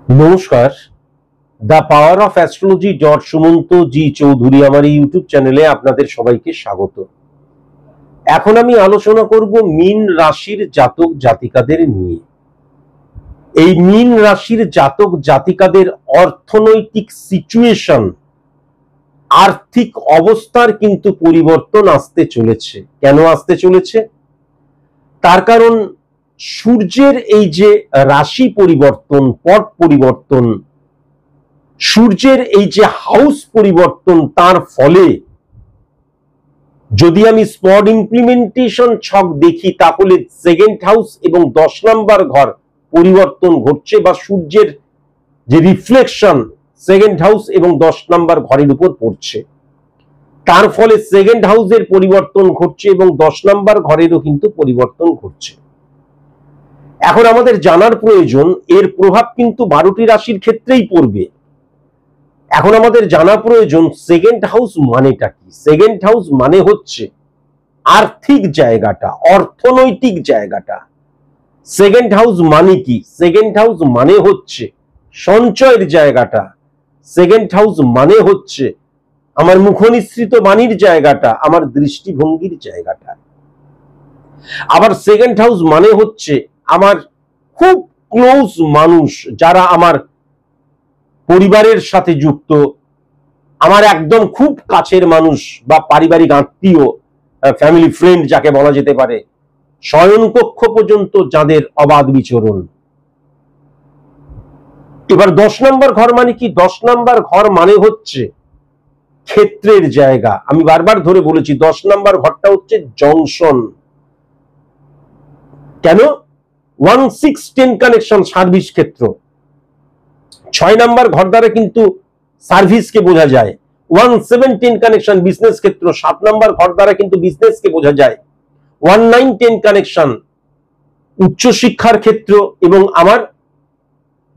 নমস্কার, the power of astrology Sumanta ji Chowdhury আমার এই ইউটিউব চ্যানেলে আপনাদের সবাইকে স্বাগত। এখন আমি আলোচনা করব মীন রাশির জাতক জাতিকাদের নিয়ে। এই মীন রাশির জাতক জাতিকাদের অর্থনৈতিক সিচুয়েশন, আর্থিক অবস্থার কিন্তু পরিবর্তন আসতে চলেছে। কেন আসতে চলেছে? তার কারণ সূর্যের এই যে রাশি পরিবর্তন, পট পরিবর্তন, সূর্যের এই যে হাউস পরিবর্তন, তার ফলে যদি আমি স্পট ইমপ্লিমেন্টেশন ছক দেখি তাহলে সেকেন্ড হাউস এবং 10 নম্বর ঘর পরিবর্তন ঘটছে, বা সূর্যের যে রিফ্লেকশন সেকেন্ড হাউস এবং 10 নম্বর ঘরের উপর পড়ছে, তার ফলে সেকেন্ড হাউসের পরিবর্তন ঘটছে এবং 10 নম্বর ঘরেরও কিন্তু পরিবর্তন ঘটছে। এখন আমাদের জানার প্রয়োজন, এর প্রভাব কিন্তু 12টি রাশির ক্ষেত্রেই পড়বে। এখন আমাদের জানা প্রয়োজন সেকেন্ড হাউস মানেটা কি। সেকেন্ড হাউস মানে হচ্ছে আর্থিক জায়গাটা, অর্থনৈতিক জায়গাটা। সেকেন্ড হাউস মানে কি? সেকেন্ড হাউস মানে হচ্ছে সঞ্চয়ের জায়গাটা। সেকেন্ড হাউস মানে হচ্ছে আমার মুখনিসৃত বাণীর জায়গাটা, আমার দৃষ্টিভঙ্গির জায়গাটা। আবার সেকেন্ড হাউস মানে হচ্ছে আমার খুব ক্লোজ মানুষ, যারা আমার পরিবারের সাথে যুক্ত, আমার একদম খুব কাছের মানুষ বা পারিবারিক আত্মীয়, ফ্যামিলি ফ্রেন্ড যাকে বলা যেতে পারে, শয়নকক্ষ পর্যন্ত যাদের অবাধ বিচরণ। এবার 10 নম্বর ঘর মানে কি? 10 নম্বর ঘর মানে হচ্ছে ক্ষেত্রের জায়গা। আমি বারবার ধরে বলেছি 10 নম্বর ঘরটা হচ্ছে জংশন। কেন? 1-6-10 কানেকশন, সার্ভিস ক্ষেত্র। 6 নম্বর ঘর দ্বারা কিন্তু সার্ভিসকে বোঝা যায়। 1-7-10 কানেকশন বিজনেস ক্ষেত্র, 7 নম্বর ঘর দ্বারা কিন্তু বিজনেসকে বোঝা যায়। 1-9-10 কানেকশন উচ্চশিক্ষার ক্ষেত্র এবং আমার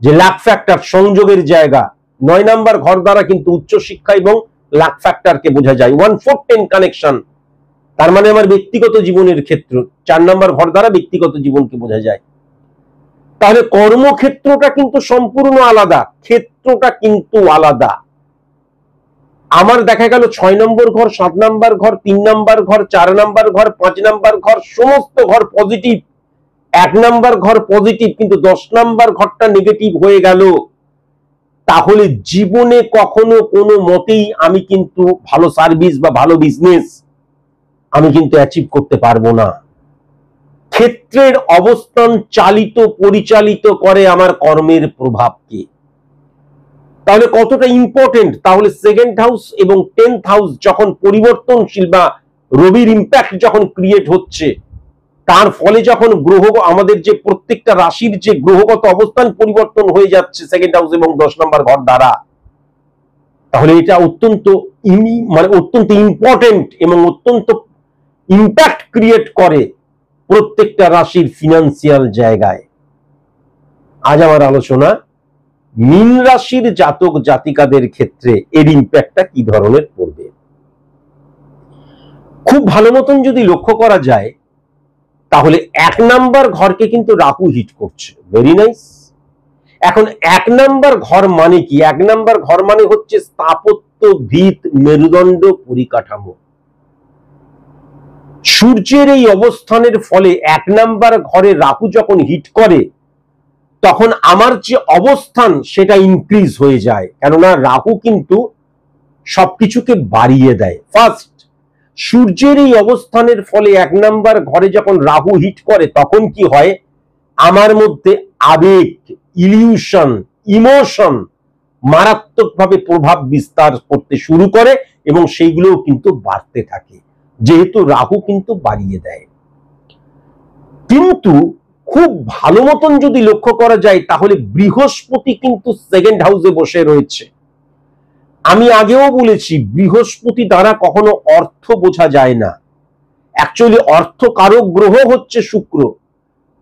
যে লাক ফ্যাক্টর সংযোগের জায়গা, 9 নম্বর ঘর দ্বারা কিন্তু উচ্চশিক্ষা এবং লাক ফ্যাক্টরকে বোঝা যায়। 1-4-10 কানেকশন তার মানে আমার ব্যক্তিগত জীবনের ক্ষেত্র, 4 নম্বর ঘর দ্বারা ব্যক্তিগত জীবনকে বোঝা যায়। তাহলে কর্মক্ষেত্রটা কিন্তু সম্পূর্ণ আলাদা, ক্ষেত্রটা কিন্তু আলাদা। আমার দেখা গেল 6 নম্বর ঘর, 7 নম্বর ঘর, 3 নম্বর ঘর, 4 নম্বর ঘর, 5 নম্বর ঘর, সমস্ত ঘর পজিটিভ। 1 নম্বর ঘর পজিটিভ, কিন্তু 10 নম্বর ঘরটা নেগেটিভ হয়ে গেল। তাহলে জীবনে কখনো কোনো মতেই আমি কিন্তু ভালো সার্ভিস বা ভালো বিজনেস আমি কিন্তু অ্যাচিভ করতে পারবো না। ক্ষেত্রের অবস্থান চালিত পরিচালিত করে আমার কর্মের প্রভাবকে। তাহলে কতটা ইম্পর্টেন্ট? তাহলে সেকেন্ড হাউস এবং 10th হাউস যখন পরিবর্তনশীল, বা রবির ইম্প্যাক্ট যখন ক্রিয়েট হচ্ছে, তার ফলে যখন গ্রহ, আমাদের যে প্রত্যেকটা রাশির যে গ্রহগত অবস্থান পরিবর্তন হয়ে যাচ্ছে সেকেন্ড হাউস এবং 10 নম্বর ঘর দ্বারা, তাহলে এটা অত্যন্ত অত্যন্ত ইম্পর্টেন্ট এবং অত্যন্ত ইম্প্যাক্ট ক্রিয়েট করে প্রত্যেকটা রাশির ফিনান্সিয়াল জায়গায়। আজ আমার আলোচনা মীন রাশির জাতক জাতিকাদের ক্ষেত্রে এর ইম্প্যাক্টটা কি ধরনের পড়বে। খুব ভালো মতন যদি লক্ষ্য করা যায় তাহলে 1 নম্বর ঘরকে কিন্তু রাহু হিট করছে। Very nice. এখন 1 নম্বর ঘর মানে কি? 1 নম্বর ঘর মানে হচ্ছে স্থাপত্য, ভিত, মেরুদণ্ড, পরিকাঠামো। সূর্যের এই অবস্থানের ফলে 1 নম্বর ঘরে রাহু যখন হিট করে, তখন আমার যে অবস্থান সেটা ইনক্রিজ হয়ে যায়, কেননা রাহু কিন্তু সবকিছুকে বাড়িয়ে দেয়। ফার্স্ট, সূর্যের এই অবস্থানের ফলে 1 নম্বর ঘরে যখন রাহু হিট করে, তখন কি হয়? আমার মধ্যে আবেগ, ইলিউশন, ইমোশন মারাত্মকভাবে প্রভাব বিস্তার করতে শুরু করে এবং সেইগুলোও কিন্তু বাড়তে থাকে, যেহেতু রাহু কিন্তু বাড়িয়ে দেয়। কিন্তু খুব ভালো মতন যদি লক্ষ্য করা যায় তাহলে বৃহস্পতি কিন্তু সেকেন্ড হাউসে বসে রয়েছে। আমি আগেও বলেছি বৃহস্পতি দ্বারা কখনো অর্থ বোঝা যায় না। অ্যাকচুয়ালি অর্থ কারক গ্রহ হচ্ছে শুক্র,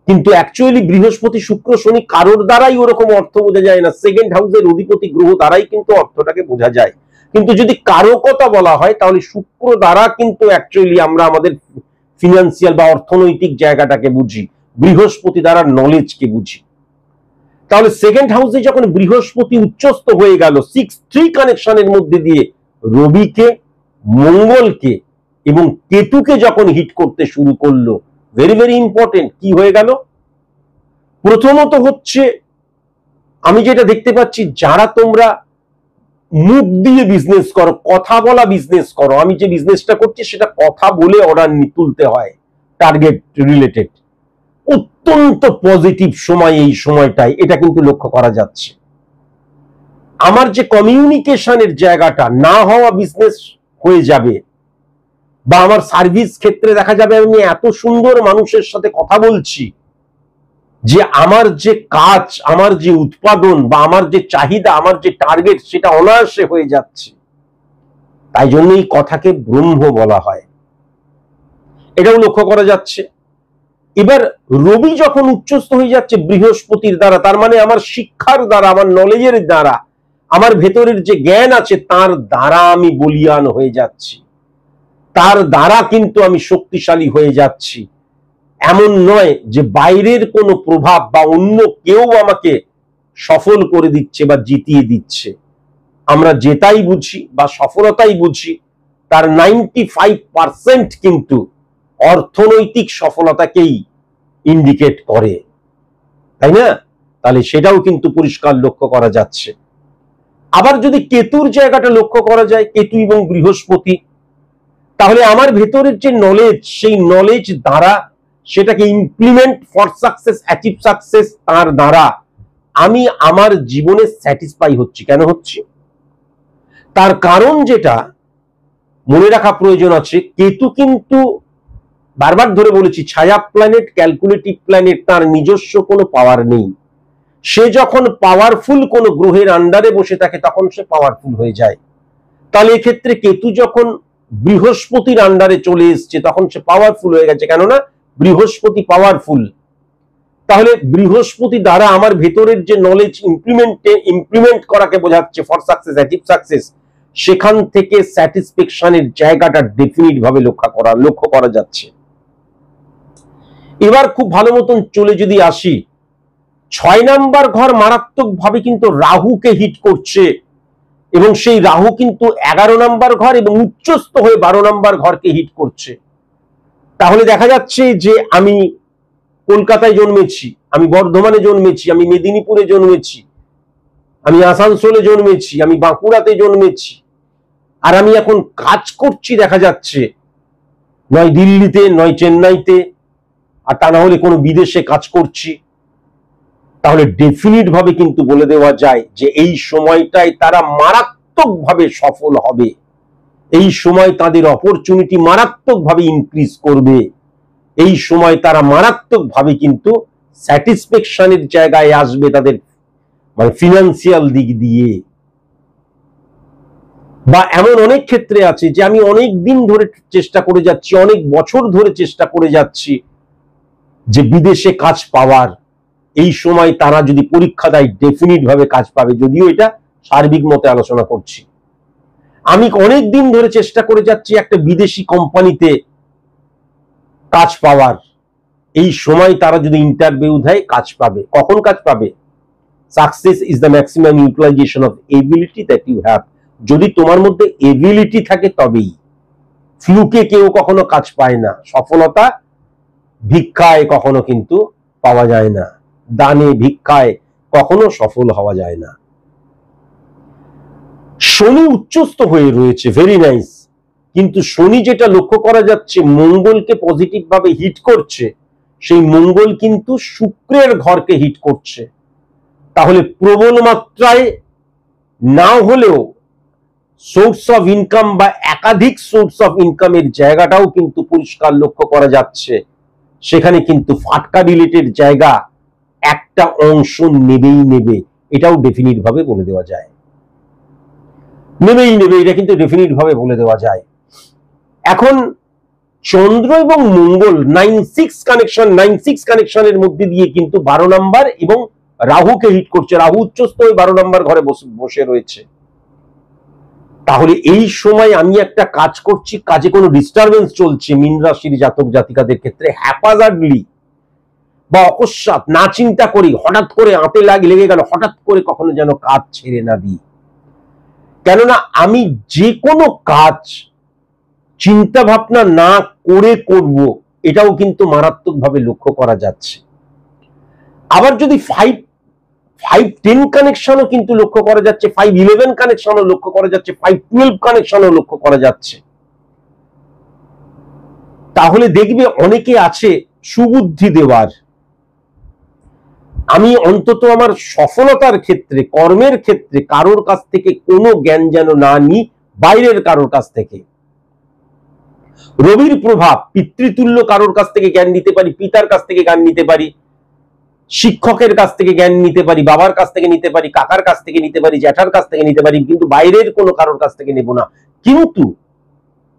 কিন্তু অ্যাকচুয়ালি বৃহস্পতি, শুক্র, শনি কারোর দ্বারাই ওরকম অর্থ বোঝা যায় না। সেকেন্ড হাউসের অধিপতি গ্রহ দ্বারাই কিন্তু অর্থটাকে বোঝা যায়। কিন্তু যদি কারকতা বলা হয় তাহলে শুক্র দ্বারা কিন্তু অ্যাকচুয়ালি আমরা আমাদের ফিনান্সিয়াল বা অর্থনৈতিক জায়গাটাকে বুঝি, বৃহস্পতি দ্বারা নলেজকে বুঝি। তাহলে সেকেন্ড হাউসে যখন বৃহস্পতি উচ্চস্থ হয়ে গেল 6-3 কানেকশনের মধ্যে দিয়ে রবিকে, মঙ্গলকে এবং কেতুকে যখন হিট করতে শুরু করলো, ভেরি ভেরি ইম্পর্টেন্ট, কি হয়ে গেল? প্রথমত হচ্ছে আমি যেটা দেখতে পাচ্ছি, যারা তোমরা মুখ দিয়ে বিজনেস করো, কথা বলা বিজনেস করো, আমি যে বিজনেসটা করছি সেটা কথা বলে অর্ডার তুলতে হয় টার্গেট রিলেটেড, অত্যন্ত পজিটিভ সময় এই সময়টায়, এটা কিন্তু লক্ষ্য করা যাচ্ছে। আমার যে কমিউনিকেশনের জায়গাটা না হওয়া বিজনেস হয়ে যাবে, বা আমার সার্ভিস ক্ষেত্রে দেখা যাবে আমি এত সুন্দর মানুষের সাথে কথা বলছি যে আমার যে কাজ, আমার যে উৎপাদন বা আমার যে চাহিদা, আমার যে টার্গেট সেটা অনায়াসে হয়ে যাচ্ছে। তাই জন্য এই কথাকে ব্রহ্ম বলা হয়, এটাও লক্ষ্য করা যাচ্ছে। এবার রবি যখন উচ্চস্থ হয়ে যাচ্ছে বৃহস্পতির দ্বারা, তার মানে আমার শিক্ষার দ্বারা, আমার নলেজের দ্বারা, আমার ভেতরের যে জ্ঞান আছে তার দ্বারা আমি বলীয়ান হয়ে যাচ্ছি, তার দ্বারা কিন্তু আমি শক্তিশালী হয়ে যাচ্ছি। এমন নয় যে বাইরের কোনো প্রভাব বা অন্য কেউ আমাকে সফল করে দিচ্ছে বা জিতিয়ে দিচ্ছে। আমরা জেতাই বুঝি বা সফলতাই বুঝি, তার 95% কিন্তু অর্থনৈতিক সফলতাকেই ইন্ডিকেট করে, তাই না? তাহলে সেটাও কিন্তু পরিষ্কার লক্ষ্য করা যাচ্ছে। আবার যদি কেতুর জায়গাটা লক্ষ্য করা যায়, কেতু এবং বৃহস্পতি, তাহলে আমার ভেতরের যে নলেজ, সেই নলেজ দ্বারা সেটাকে implement for success, achieve success, তার দ্বারা আমি আমার জীবনে স্যাটিসফাই হচ্ছি। কেন হচ্ছি? তার কারণ যেটা মনে রাখা প্রয়োজন আছে, কেতু কিন্তু বারবার ধরে বলেছি ছায়া প্ল্যানেট, ক্যালকুলেটিভ প্ল্যানেট, তার নিজস্ব কোনো পাওয়ার নেই। সে যখন পাওয়ারফুল কোনো গ্রহের আন্ডারে বসে থাকে তখন সে পাওয়ারফুল হয়ে যায়। তাহলে এক্ষেত্রে কেতু যখন বৃহস্পতির আন্ডারে চলে এসছে তখন সে পাওয়ারফুল হয়ে গেছে, কেননা বৃহস্পতি পাওয়ারফুল। তাহলে বৃহস্পতি দ্বারা আমার ভেতরের যে নলেজ ইমপ্লিমেন্ট করাকে বোঝাচ্ছে ফর সাকসেস, অ্যাচিভ সাকসেস, সেখান থেকে স্যাটিসফ্যাকশনের জায়গাটা ডেফিনিট ভাবে লক্ষ্য করা যাচ্ছে। এবার খুব ভালো মতন চলে যদি আসি, 6 নাম্বার ঘর মারাত্মক ভাবে কিন্তু রাহুকে হিট করছে, এবং সেই রাহু কিন্তু 11 নাম্বার ঘর এবং উচ্চস্থ হয়ে 12 নাম্বার ঘরকে হিট করছে। তাহলে দেখা যাচ্ছে যে আমি কলকাতায় জন্মেছি, আমি বর্ধমানে জন্মেছি, আমি মেদিনীপুরে জন্মেছি, আমি আসানসোলে জন্মেছি, আমি বাঁকুড়াতে জন্মেছি, আর আমি এখন কাজ করছি দেখা যাচ্ছে নয় দিল্লিতে, নয় চেন্নাইতে, আর তা না হলে কোনো বিদেশে কাজ করছি। তাহলে ডেফিনিট ভাবে কিন্তু বলে দেওয়া যায় যে এই সময়টায় তারা মারাত্মক ভাবে সফল হবে, এই সময় তাদের অপরচুনিটি মারাত্মক ভাবে ইনক্রিজ করবে, এই সময় তারা মারাত্মক ভাবে কিন্তু স্যাটিসফ্যাকশনের জায়গায় আসবে তাদের মানে ফিনান্সিয়াল দিক দিয়ে। বা এমন অনেক ক্ষেত্রে আছে যে আমি অনেক দিন ধরে চেষ্টা করে যাচ্ছি, অনেক বছর ধরে চেষ্টা করে যাচ্ছি যে বিদেশে কাজ পাওয়ার, এই সময় তারা যদি পরীক্ষা দেয় ডেফিনিট ভাবে কাজ পাবে। যদিও এটা সার্বিক মতে আলোচনা করছি, আমি অনেক দিন ধরে চেষ্টা করে যাচ্ছি একটা বিদেশি কোম্পানিতে কাজ পাওয়ার, এই সময় তারা যদি ইন্টারভিউ দেয় কাজ পাবে। কখন কাজ পাবে? Success is the maximum utilization of ability that you have. যদি তোমার মধ্যে এবিলিটি থাকে তবেই। ফ্লুকে কেউ কখনো কাজ পায় না, সফলতা ভিক্ষায় কখনো কিন্তু পাওয়া যায় না, দানে ভিক্ষায় কখনো সফল হওয়া যায় না। শনি উচ্চস্থ হয়ে রয়েছে, ভেরি নাইস, কিন্তু শনি যেটা লক্ষ্য করা যাচ্ছে মঙ্গলকে পজিটিভ ভাবে হিট করছে, সেই মঙ্গল কিন্তু শুক্রের ঘরকে হিট করছে। তাহলে প্রবল মাত্রায় না হলেও সোর্স অফ ইনকাম বা একাধিক সোর্স অফ ইনকামের জায়গাটাও কিন্তু পরিষ্কার লক্ষ্য করা যাচ্ছে। সেখানে কিন্তু ফাটকা রিলেটেড জায়গা একটা অংশ নেবেই নেবে, এটাও ডেফিনিট ভাবে বলে দেওয়া যায়, নেবেই নেবে, এটা কিন্তু ডেফিনিট ভাবে বলে দেওয়া যায়। এখন চন্দ্র এবং মঙ্গল 9-6 কানেকশন, 9-6 কানেকশনের মধ্যে দিয়ে কিন্তু 12 নাম্বার এবং রাহুকে হিট করছে। রাহু উচ্চস্থ হয়ে 12 নাম্বার ঘরে বসে রয়েছে। তাহলে এই সময় আমি একটা কাজ করছি, কাজে কোনো ডিস্টারবেন্স চলছে মীন রাশির জাতক জাতিকাদের ক্ষেত্রে হ্যাপাজার্ডলি, বা অকস্মাৎ না চিন্তা করি হঠাৎ করে হাতে লেগে গেল, হঠাৎ করে কখনো যেন কাজ ছেড়ে না দিই। কেননা আমি যে কোনো কাজ চিন্তা ভাবনা না করে করব, এটাও কিন্তু মারাত্মকভাবে লক্ষ্য করা যাচ্ছে। আবার যদি 5-10 কানেকশনও কিন্তু লক্ষ্য করা যাচ্ছে, 5-11 কানেকশনও লক্ষ্য করা যাচ্ছে, 5-12 কানেকশনও লক্ষ্য করা যাচ্ছে। তাহলে দেখবে অনেকে আছে সুবুদ্ধি দেওয়ার। আমি অন্তত আমার সফলতার ক্ষেত্রে, কর্মের ক্ষেত্রে কারোর কাছ থেকে কোনো জ্ঞান যেন না নিই, বাইরের কারোর কাছ থেকে। রবির প্রভাব, পিতৃতুল্য কারোর কাছ থেকে জ্ঞান নিতে পারি, পিতার কাছ থেকে জ্ঞান নিতে পারি, শিক্ষকের কাছ থেকে জ্ঞান নিতে পারি, বাবার কাছ থেকে নিতে পারি, কাকার কাছ থেকে নিতে পারি, জ্যাঠার কাছ থেকে নিতে পারি, কিন্তু বাইরের কোনো কারোর কাছ থেকে নেব না। কিন্তু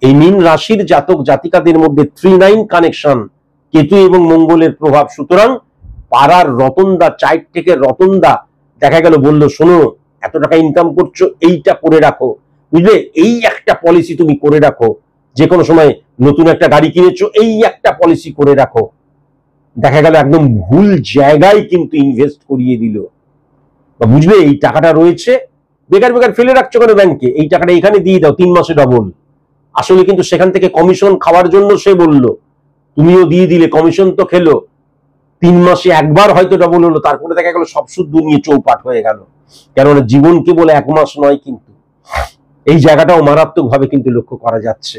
এই মীন রাশির জাতক জাতিকাদের মধ্যে 3-9 কানেকশন, কেতু এবং মঙ্গলের প্রভাব। সুতরাং পাড়ার রতনদা, চাইট থেকে রতনদা দেখা গেল বললো, শোনো এত টাকা ইনকাম করছো, এইটা করে রাখো, বুঝলে, এই একটা পলিসি তুমি করে রাখো, যে কোনো সময় নতুন একটা গাড়ি কিনেছো, এই একটা পলিসি করে রাখো। দেখা গেল একদম ভুল জায়গায় কিন্তু ইনভেস্ট করিয়ে দিল। বুঝবে এই টাকাটা রয়েছে, বেকার বেকার ফেলে রাখছো কেন ব্যাংকে, এই টাকাটা এখানে দিয়ে দাও, 3 মাসে ডবল। আসলে কিন্তু সেখান থেকে কমিশন খাওয়ার জন্য সে বলল, তুমিও দিয়ে দিলে, কমিশন তো খেলো, 3 মাসে একবার হয়তো ডবল হলো, তারপরে দেখা গেল সব সুদ নিয়ে চৌপাট হয়ে গেল। কেননা জীবন কেবল 1 মাস নয়, কিন্তু এই জায়গাটাও মারাত্মকভাবে কিন্তু লক্ষ্য করা যাচ্ছে।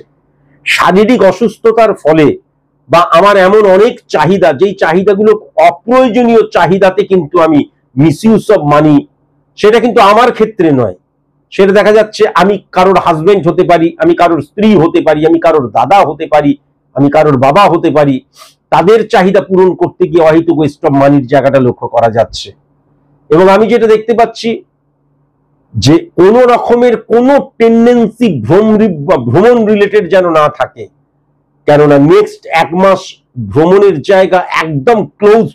শারীরিক অসুস্থতার ফলে বা আমার এমন অনেক চাহিদা, যেই চাহিদাগুলো অপ্রয়োজনীয় চাহিদাতে কিন্তু আমি মিসইউজ অফ মানি, সেটা কিন্তু আমার ক্ষেত্রে নয়, সেটা দেখা যাচ্ছে আমি কারোর হাজবেন্ড হতে পারি, আমি কারোর স্ত্রী হতে পারি, আমি কারোর দাদা হতে পারি, আমি কারোর বাবা হতে পারি, তাদের চাহিদা পূরণ করতে গিয়ে অহেতুক ওয়েস্ট অফ মানির জায়গাটা লক্ষ্য করা যাচ্ছে। এবং আমি যেটা দেখতে পাচ্ছি যে কোন রকমের কোন টেন্ডেন্সি ভ্রমণ রিলেটেড যেন না থাকে, কেননা নেক্সট 1 মাস ভ্রমণের জায়গা একদম ক্লোজ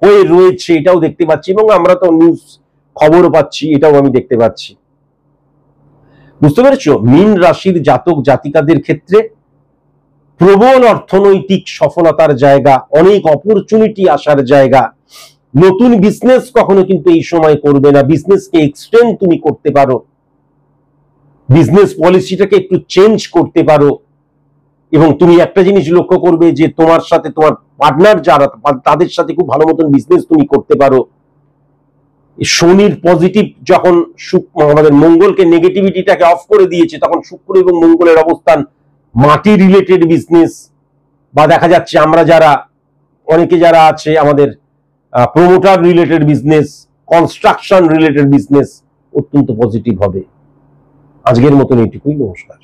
হয়ে রয়েছে, এটাও দেখতে পাচ্ছি। এবং আমরা তো নিউজ খবরও পাচ্ছি, এটাও আমি দেখতে পাচ্ছি। বুঝতে পেরেছো? মীন রাশির জাতক জাতিকাদের ক্ষেত্রে প্রবল অর্থনৈতিক সফলতার জায়গা, অনেক অপরচুনিটি আসার জায়গা। নতুন বিজনেস কখনো কিন্তু এই সময় করবে না, বিজনেসকে এক্সটেন্ড তুমি করতে পারো, বিজনেস পলিসিটাকে একটু চেঞ্জ করতে পারো। এবং তুমি একটা জিনিস লক্ষ্য করবে যে তোমার সাথে তোমার পার্টনার যারা, তাদের সাথে খুব ভালো মতন বিজনেস তুমি করতে পারো। শনির পজিটিভ যখন আমাদের মঙ্গলকে, নেগেটিভিটিটাকে অফ করে দিয়েছে, তখন শুক্র এবং মঙ্গলের অবস্থান মাটি রিলেটেড বিজনেস, বা দেখা যাচ্ছে আমরা যারা অনেকে যারা আছে আমাদের promoter related business, construction related business অত্যন্ত পজিটিভ হবে। আজকের মতন এইটুকুই, নমস্কার।